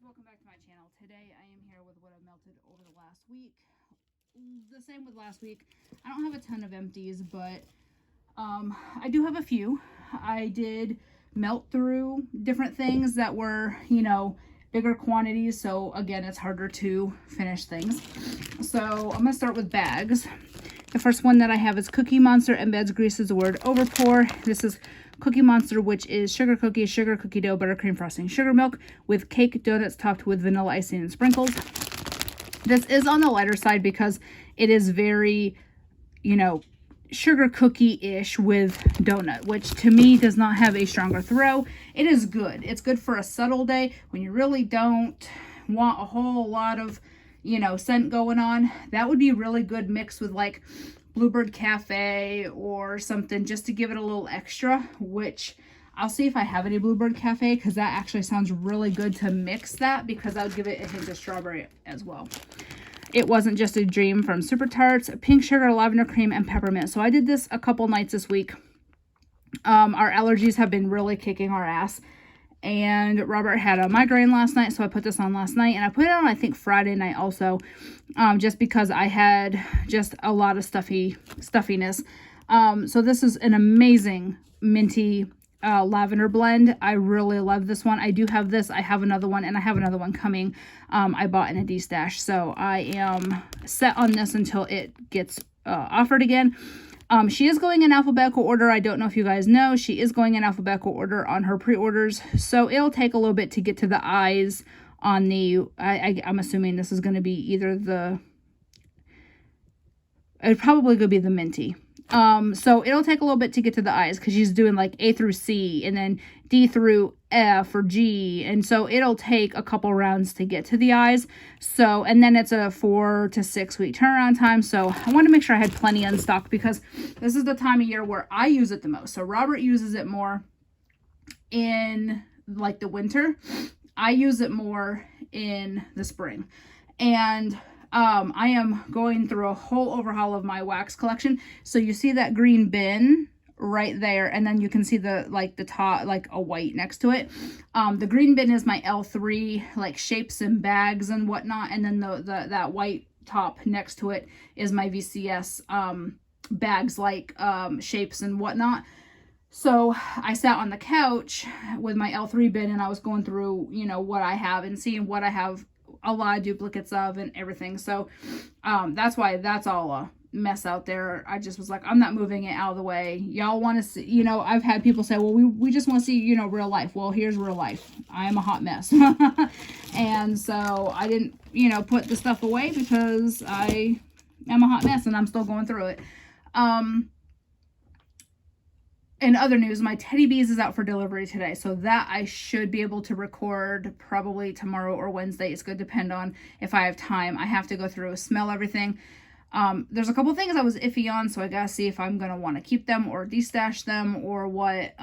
welcome back to my channel. Today I am here with what I melted over the last week. The same with last week. I don't have a ton of empties, but I do have a few. I did melt through different things that were, bigger quantities, so again it's harder to finish things. So I'm gonna start with bags. The first one that I have is Cookie Monster. Embeds grease is the word overpour. This is Cookie Monster, which is sugar cookie dough, buttercream frosting, sugar milk with cake donuts topped with vanilla icing and sprinkles. This is on the lighter side because it is very, sugar cookie-ish with donut, which to me does not have a stronger throw. It is good. It's good for a subtle day when you really don't want a whole lot of scent going on. That would be really good mixed with like Bluebird Cafe or something, just to give it a little extra, which I'll see if I have any Bluebird Cafe, because that actually sounds really good to mix that, because that would give it a hint of strawberry as well. It Wasn't Just a Dream from Super Tarts, pink sugar, lavender cream, and peppermint. So I did this a couple nights this week. Our allergies have been really kicking our ass. And Robert had a migraine last night, so I put this on last night. And I put it on, I think, Friday night also, just because I had just a lot of stuffiness. So this is an amazing minty lavender blend. I really love this one. I do have this. I have another one, and I have another one coming. I bought in a D-stash, so I am set on this until it gets offered again. She is going in alphabetical order. I don't know if you guys know. She is going in alphabetical order on her pre-orders. So it'll take a little bit to get to the eyes on the... I'm assuming this is going to be either the... It's probably going to be the minty. So it'll take a little bit to get to the eyes, because she's doing like A through C and then D through F or G. And so it'll take a couple rounds to get to the eyes. So, and then it's a 4 to 6 week turnaround time. So I want to make sure I had plenty in stock, because this is the time of year where I use it the most. So Robert uses it more in like the winter. I use it more in the spring. And I am going through a whole overhaul of my wax collection. So you see that green bin right there, and then you can see the top, like a white next to it. The green bin is my L3 like shapes and bags and whatnot, and then that white top next to it is my VCS bags, like shapes and whatnot. So I sat on the couch with my L3 bin, and I was going through what I have and seeing what I have a lot of duplicates of and everything. So that's why that's all a mess out there. I just was like, I'm not moving it out of the way. Y'all want to see, I've had people say, well, we just want to see, real life. Well, here's real life. I am a hot mess. And so I didn't, put the stuff away, because I am a hot mess and I'm still going through it. In other news, my Teddy Bees is out for delivery today, so that I should be able to record probably tomorrow or Wednesday. It's going to depend on if I have time. I have to go through, smell everything. There's a couple things I was iffy on, so I gotta see if I'm going to want to keep them or destash them or what.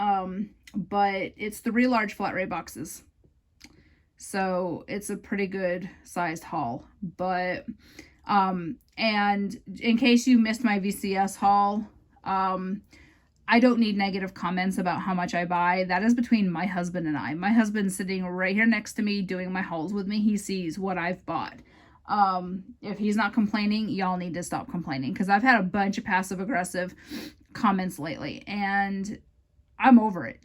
But it's 3 large flat rate boxes, so it's a pretty good sized haul. But and in case you missed my VCS haul, I don't need negative comments about how much I buy. That is between my husband and I. My husband's sitting right here next to me doing my hauls with me. He sees what I've bought. If he's not complaining, y'all need to stop complaining, because I've had a bunch of passive aggressive comments lately, and I'm over it.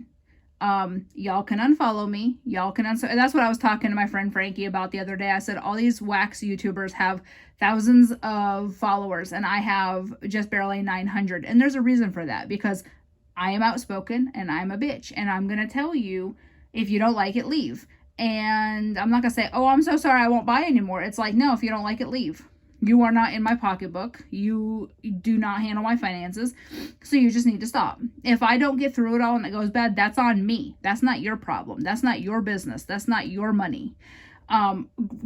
Y'all can unfollow me. Y'all can that's what I was talking to my friend Frankie about the other day. I said, all these wax YouTubers have thousands of followers, and I have just barely 900. And there's a reason for that, because I am outspoken and I'm a bitch, and I'm going to tell you, if you don't like it, leave. And I'm not going to say, oh, I'm so sorry, I won't buy anymore. It's like, no, if you don't like it, leave. You are not in my pocketbook. You do not handle my finances. So you just need to stop. If I don't get through it all and it goes bad, that's on me. That's not your problem. That's not your business. That's not your money.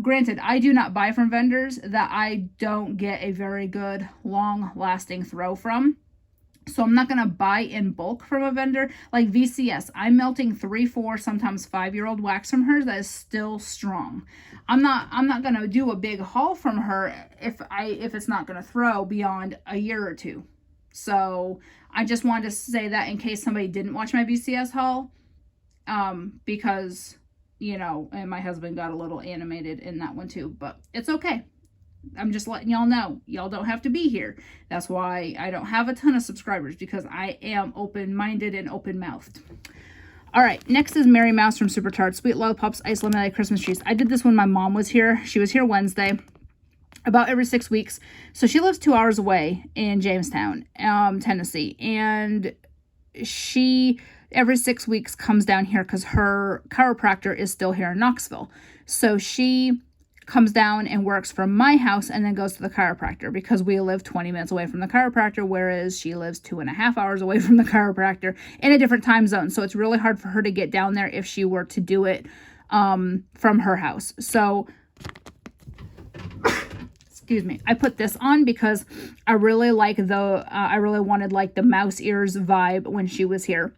Granted, I do not buy from vendors that I don't get a very good, long-lasting throw from. So I'm not going to buy in bulk from a vendor. Like VCS, I'm melting 3, 4, sometimes 5-year-old wax from her that is still strong. I'm not going to do a big haul from her if it's not going to throw beyond a year or two. So I just wanted to say that in case somebody didn't watch my VCS haul, because you know, and my husband got a little animated in that one too, but it's okay. I'm just letting y'all know. Y'all don't have to be here. That's why I don't have a ton of subscribers, because I am open-minded and open-mouthed. All right, next is Mary Mouse from Super Tart. Sweet Lollipops, Ice Lemonade, Christmas Trees. I did this when my mom was here. She was here Wednesday, about every 6 weeks. So she lives 2 hours away in Jamestown, Tennessee. And she, every 6 weeks, comes down here because her chiropractor is still here in Knoxville. So she comes down and works from my house and then goes to the chiropractor, because we live 20 minutes away from the chiropractor, whereas she lives 2.5 hours away from the chiropractor in a different time zone. So it's really hard for her to get down there if she were to do it from her house. So excuse me, I put this on because I really like I really wanted like the mouse ears vibe when she was here.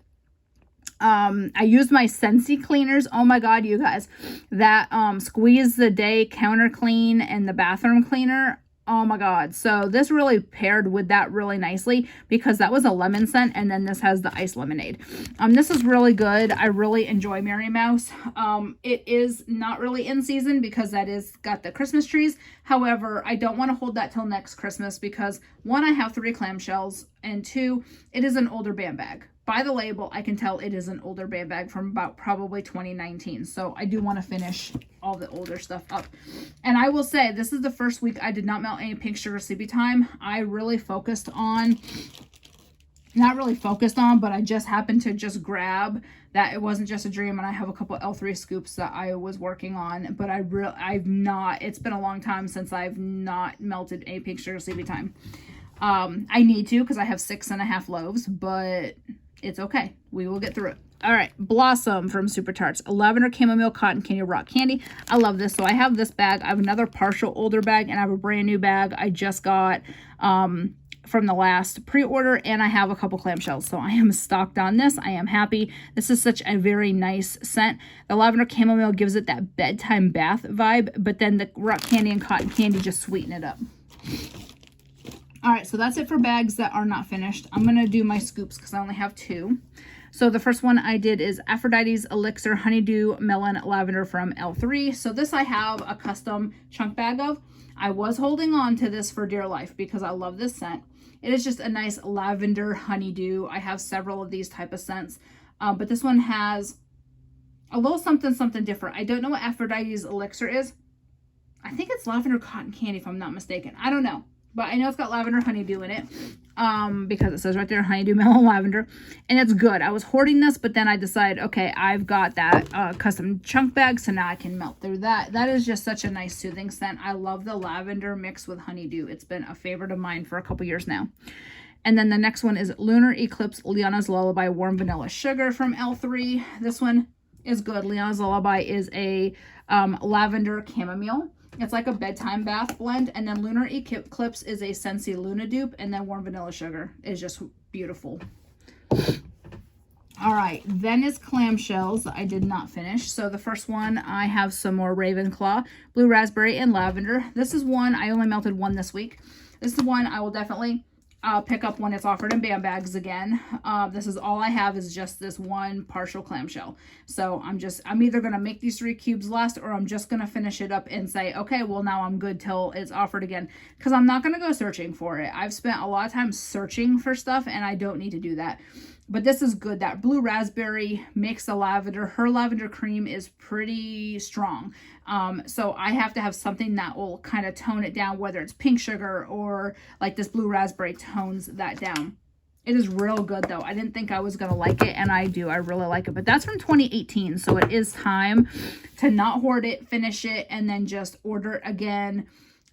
I used my Scentsy cleaners. Oh my God, you guys, that Squeeze the Day counter clean and the bathroom cleaner. Oh my God. So this really paired with that really nicely, because that was a lemon scent, and then this has the ice lemonade. This is really good. I really enjoy Mary Mouse. It is not really in season because that is got the Christmas trees. However, I don't want to hold that till next Christmas because, one, I have 3 clamshells, and 2, it is an older band bag. By the label, I can tell it is an older band bag from about probably 2019. So I do want to finish all the older stuff up. And I will say, this is the first week I did not melt any Pink Sugar Sleepy Time. I really focused on, not really focused on, but I just happened to just grab that. It wasn't just a dream. And I have a couple L3 scoops that I was working on, but I've not, it's been a long time since I've not melted a Pink Sugar Sleepy Time. I need to, because I have 6.5 loaves, but it's okay. We will get through it. All right. Blossom from Super Tarts. Lavender Chamomile Cotton Candy Rock Candy. I love this. So I have this bag. I have another partial older bag, and I have a brand new bag I just got from the last pre-order, and I have a couple clamshells. So I am stocked on this. I am happy. This is such a very nice scent. The Lavender Chamomile gives it that bedtime bath vibe, but then the rock candy and cotton candy just sweeten it up. All right, so that's it for bags that are not finished. I'm going to do my scoops because I only have 2. So the first one I did is Aphrodite's Elixir Honeydew Melon Lavender from L3. So this I have a custom chunk bag of. I was holding on to this for dear life because I love this scent. It is just a nice lavender honeydew. I have several of these type of scents, but this one has a little something different. I don't know what Aphrodite's Elixir is. I think it's lavender cotton candy if I'm not mistaken. I don't know. But I know it's got lavender honeydew in it because it says right there, honeydew melon lavender. And it's good. I was hoarding this, but then I decided, okay, I've got that custom chunk bag, so now I can melt through that. That is just such a nice soothing scent. I love the lavender mixed with honeydew. It's been a favorite of mine for a couple years now. And then the next one is Lunar Eclipse Liana's Lullaby Warm Vanilla Sugar from L3. This one is good. Liana's Lullaby is a lavender chamomile. It's like a bedtime bath blend. And then Lunar Eclipse is a Scentsy Luna dupe. And then Warm Vanilla Sugar is just beautiful. All right. Then is Clamshells that I did not finish. So the first one, I have some more Ravenclaw, Blue Raspberry, and Lavender. This is one, I only melted one this week. This is one I will definitely pick up when it's offered in band bags again. This is all I have is just this one partial clamshell. So I'm either going to make these 3 cubes last, or I'm just going to finish it up and say, okay, well now I'm good till it's offered again. Because I'm not going to go searching for it. I've spent a lot of time searching for stuff and I don't need to do that. But this is good. That blue raspberry makes the lavender. Her lavender cream is pretty strong. So I have to have something that will kind of tone it down, whether it's pink sugar or like this blue raspberry tones that down. It is real good though. I didn't think I was going to like it, and I do. I really like it. But that's from 2018. So it is time to not hoard it, finish it, and then just order it again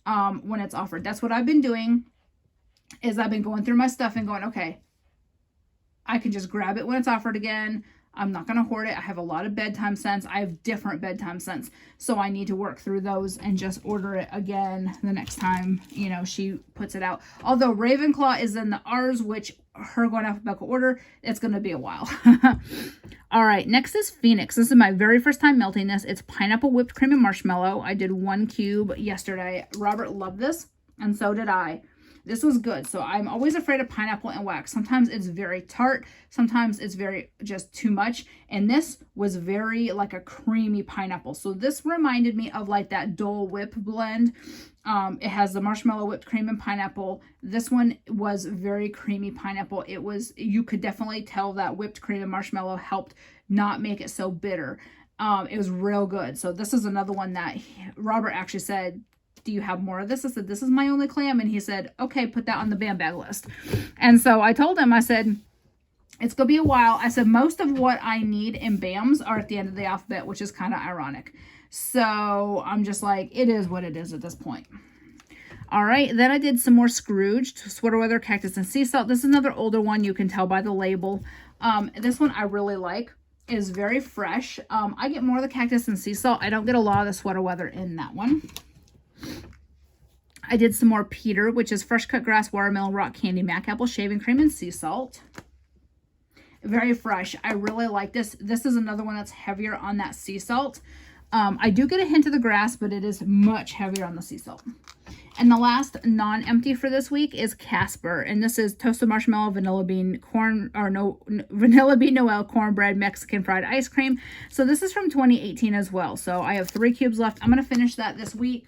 when it's offered. That's what I've been doing, is I've been going through my stuff and going, okay, I can just grab it when it's offered again. I'm not going to hoard it. I have a lot of bedtime scents. I have different bedtime scents. So I need to work through those and just order it again the next time, you know, she puts it out. Although Ravenclaw is in the R's, which her going alphabetical order, it's going to be a while. All right, next is Phoenix. This is my very first time melting this. It's pineapple whipped cream and marshmallow. I did 1 cube yesterday. Robert loved this, and so did I. This was good. So I'm always afraid of pineapple and wax. Sometimes it's very tart. Sometimes it's very just too much. And this was very like a creamy pineapple. So this reminded me of like that Dole Whip blend. It has the marshmallow, whipped cream, and pineapple. This one was very creamy pineapple. It was, you could definitely tell that whipped cream and marshmallow helped not make it so bitter. It was real good. So this is another one that Robert actually said, do you have more of this? I said, this is my only clam. And he said, okay, put that on the bam bag list. And so I told him, I said, it's going to be a while. I said, most of what I need in BAMs are at the end of the alphabet, which is kind of ironic. So I'm just like, it is what it is at this point. All right, then I did some more Scrooged, Sweater Weather, Cactus, and Sea Salt. This is another older one. You can tell by the label. This one I really like. It is very fresh. I get more of the Cactus and Sea Salt. I don't get a lot of the Sweater Weather in that one. I did some more Peter, which is fresh cut grass, watermelon, rock candy, mac apple, shaving cream, and sea salt. Very fresh. I really like this. This is another one that's heavier on that sea salt. I do get a hint of the grass, but it is much heavier on the sea salt. And the last non-empty for this week is Casper. And this is toasted marshmallow, vanilla bean, vanilla bean Noel, cornbread, Mexican fried ice cream. So this is from 2018 as well. So I have 3 cubes left. I'm going to finish that this week.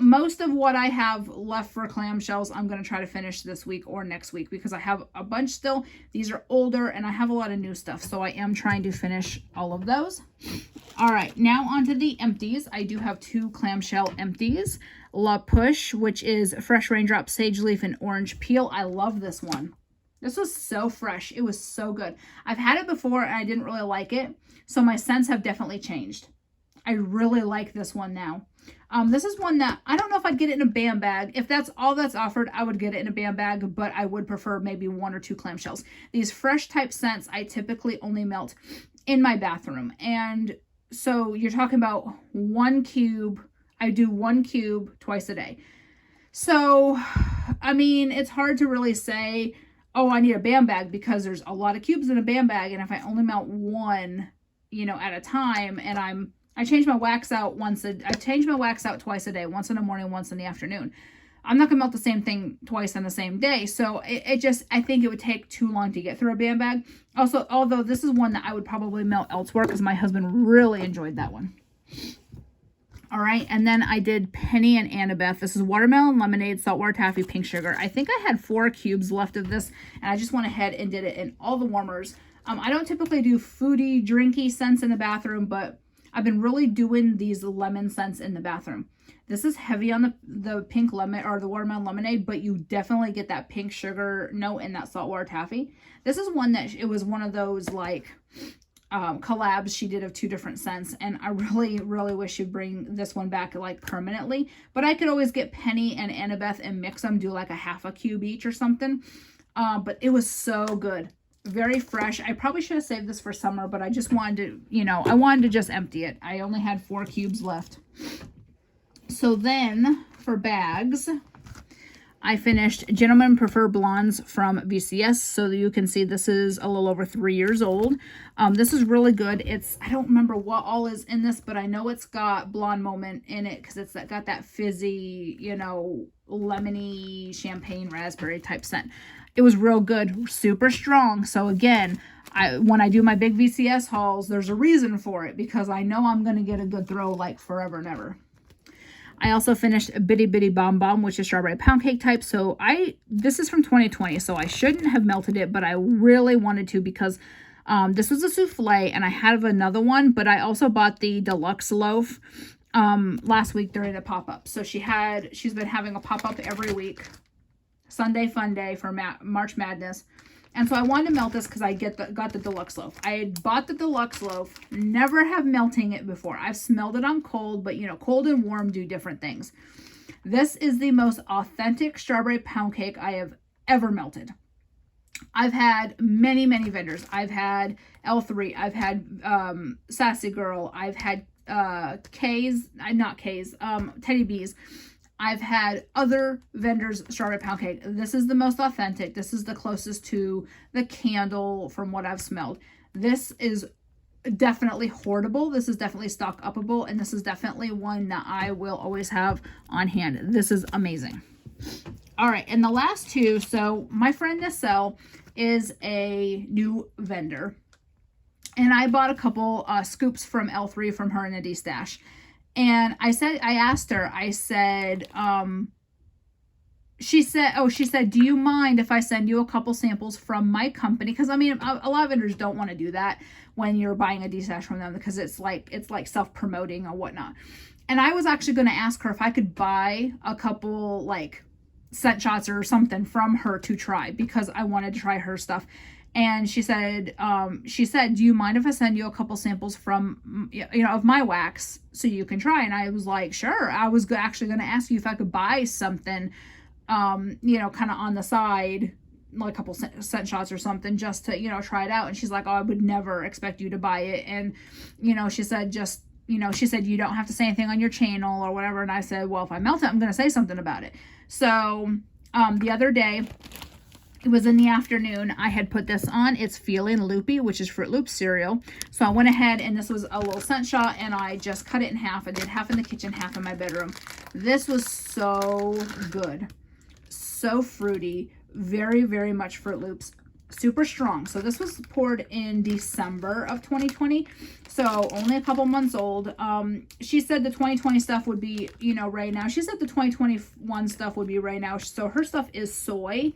Most of what I have left for clamshells, I'm going to try to finish this week or next week because I have a bunch still. These are older and I have a lot of new stuff. So I am trying to finish all of those. All right, now onto the empties. I do have 2 clamshell empties. La Push, which is fresh raindrop, sage leaf, and orange peel. I love this one. This was so fresh. It was so good. I've had it before and I didn't really like it. So my scents have definitely changed. I really like this one now. This is one that I don't know if I'd get it in a BAM bag. If that's all that's offered, I would get it in a BAM bag, but I would prefer maybe 1 or 2 clamshells. These fresh type scents, I typically only melt in my bathroom. And so you're talking about 1 cube. I do 1 cube twice a day. So, I mean, it's hard to really say, oh, I need a BAM bag because there's a lot of cubes in a BAM bag. And if I only melt 1, at a time, and I change my wax out twice a day, once in the morning, once in the afternoon. I'm not gonna melt the same thing twice in the same day. So I think it would take too long to get through a BAM bag. Also, although this is one that I would probably melt elsewhere because my husband really enjoyed that one. All right, and then I did Penny and Annabeth. This is watermelon, lemonade, saltwater taffy, pink sugar. I think I had 4 cubes left of this, and I just went ahead and did it in all the warmers. I don't typically do foodie, drinky scents in the bathroom, but I've been really doing these lemon scents in the bathroom. This is heavy on the pink lemon or the watermelon lemonade, but you definitely get that pink sugar note in that saltwater taffy. This is one that it was one of those like collabs she did of 2 different scents, and I really, really wish you'd bring this one back like permanently. But I could always get Penny and Annabeth and mix them, do like a half a cube each or something. But it was so good. Very fresh. I probably should have saved this for summer, but I just wanted to, I wanted to just empty it. I only had 4 cubes left. So then for bags, I finished Gentlemen Prefer Blondes from VCS. So that you can see this is a little over 3 years old. This is really good. I don't remember what all is in this, but I know it's got Blonde Moment in it because it's got that fizzy, lemony champagne raspberry type scent. It was real good, super strong. So again, when I do my big VCS hauls, there's a reason for it because I know I'm going to get a good throw like forever and ever. I also finished Bitty Bitty Bomb Bomb, which is strawberry pound cake type. So this is from 2020, so I shouldn't have melted it, but I really wanted to because this was a souffle and I have another one, but I also bought the deluxe loaf last week during the pop-up. So she's been having a pop-up every week. Sunday Fun Day for March Madness. And so I wanted to melt this because I got the deluxe loaf. I had bought the deluxe loaf, never have melting it before. I've smelled it on cold, but cold and warm do different things. This is the most authentic strawberry pound cake I have ever melted. I've had many, many vendors. I've had L3. I've had Sassy Girl. I've had Teddy Bees. I've had other vendors' strawberry pound cake. This is the most authentic. This is the closest to the candle from what I've smelled. This is definitely hoardable. This is definitely stock upable. And this is definitely one that I will always have on hand. This is amazing. All right, and the last two, so my friend Nacelle is a new vendor. And I bought a couple scoops from L3 from her in a D-stash. And I asked her, I said, she said, do you mind if I send you a couple samples from my company? Because I mean, a lot of vendors don't want to do that when you're buying a D-stash from them, because it's like self-promoting or whatnot. And I was actually going to ask her if I could buy a couple like scent shots or something from her to try, because I wanted to try her stuff. And she said, do you mind if I send you a couple samples from, of my wax so you can try? And I was like, sure. I was actually going to ask you if I could buy something, kind of on the side, like a couple scent shots or something, just to, try it out. And she's like, oh, I would never expect you to buy it. And, she said, she said, you don't have to say anything on your channel or whatever. And I said, well, if I melt it, I'm going to say something about it. So, the other day, it was in the afternoon, I had put this on. It's Feeling Loopy, which is Fruit Loops cereal. So I went ahead, and this was a little scent shot, and I just cut it in half. I did half in the kitchen, half in my bedroom. This was so good. So fruity. Very, very much Fruit Loops. Super strong. So this was poured in December of 2020. So only a couple months old. She said the 2020 stuff would be, right now. She said the 2021 stuff would be right now. So her stuff is soy.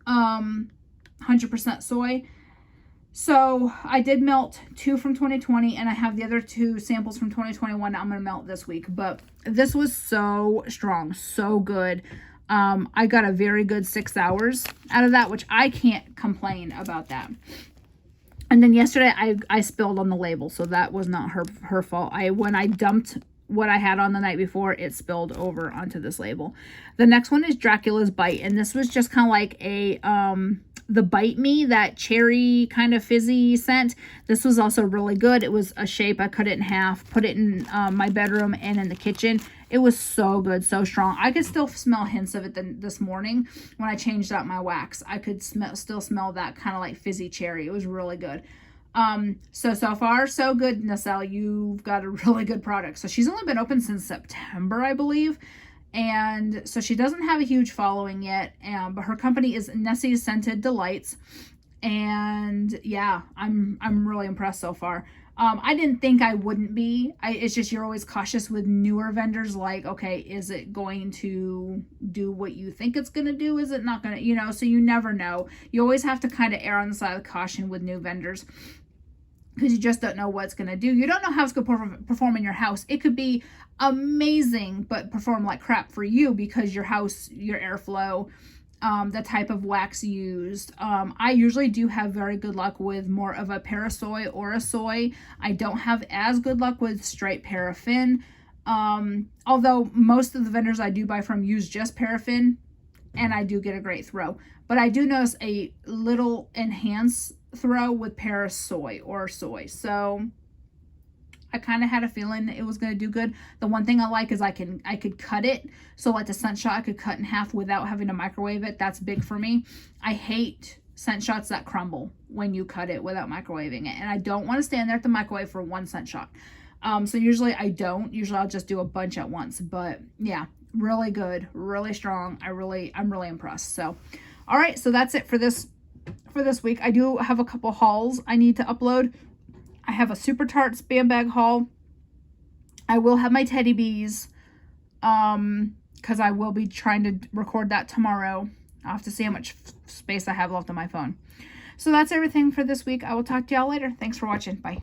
100% soy. So I did melt 2 from 2020, and I have the other 2 samples from 2021 I'm going to melt this week. But this was so strong, so good. I got a very good 6 hours out of that, which I can't complain about that. And then yesterday I spilled on the label, so that was not her fault. When I dumped what I had on the night before, it spilled over onto this label. The next one is Dracula's Bite, and this was just kind of like a the Bite Me, that cherry kind of fizzy scent. This was also really good. It was a shape. I cut it in half, put it in my bedroom and in the kitchen. It was so good, so strong. I could still smell hints of it this morning when I changed out my wax. I could still smell that kind of like fizzy cherry. It was really good. So far, so good, Nacelle. You've got a really good product. So she's only been open since September, I believe. And so she doesn't have a huge following yet. But her company is Nessie's Scented Delights. And yeah, I'm really impressed so far. I didn't think I wouldn't be. It's just you're always cautious with newer vendors. Like, okay, is it going to do what you think it's going to do? Is it not going to, so you never know. You always have to kind of err on the side of caution with new vendors, because you just don't know what it's going to do. You don't know how it's going to perform in your house. It could be amazing, but perform like crap for you because your house, your airflow, the type of wax used. I usually do have very good luck with more of a parasoy or a soy. I don't have as good luck with straight paraffin. Although most of the vendors I do buy from use just paraffin, and I do get a great throw. But I do notice a little enhanced throw with parasoy or soy. So I kind of had a feeling it was going to do good. The one thing I like is I could cut it. So like the scent shot, I could cut in half without having to microwave it. That's big for me. I hate scent shots that crumble when you cut it without microwaving it. And I don't want to stand there at the microwave for one scent shot. So usually I don't. Usually I'll just do a bunch at once. But yeah, really good, really strong. I'm really impressed. So, all right. So that's it for this week. I do have a couple hauls I need to upload. I have a Super Tarts spam bag haul. I will have my teddy bees, because I will be trying to record that tomorrow. I'll have to see how much space I have left on my phone. So that's everything for this week. I will talk to y'all later. Thanks for watching. Bye.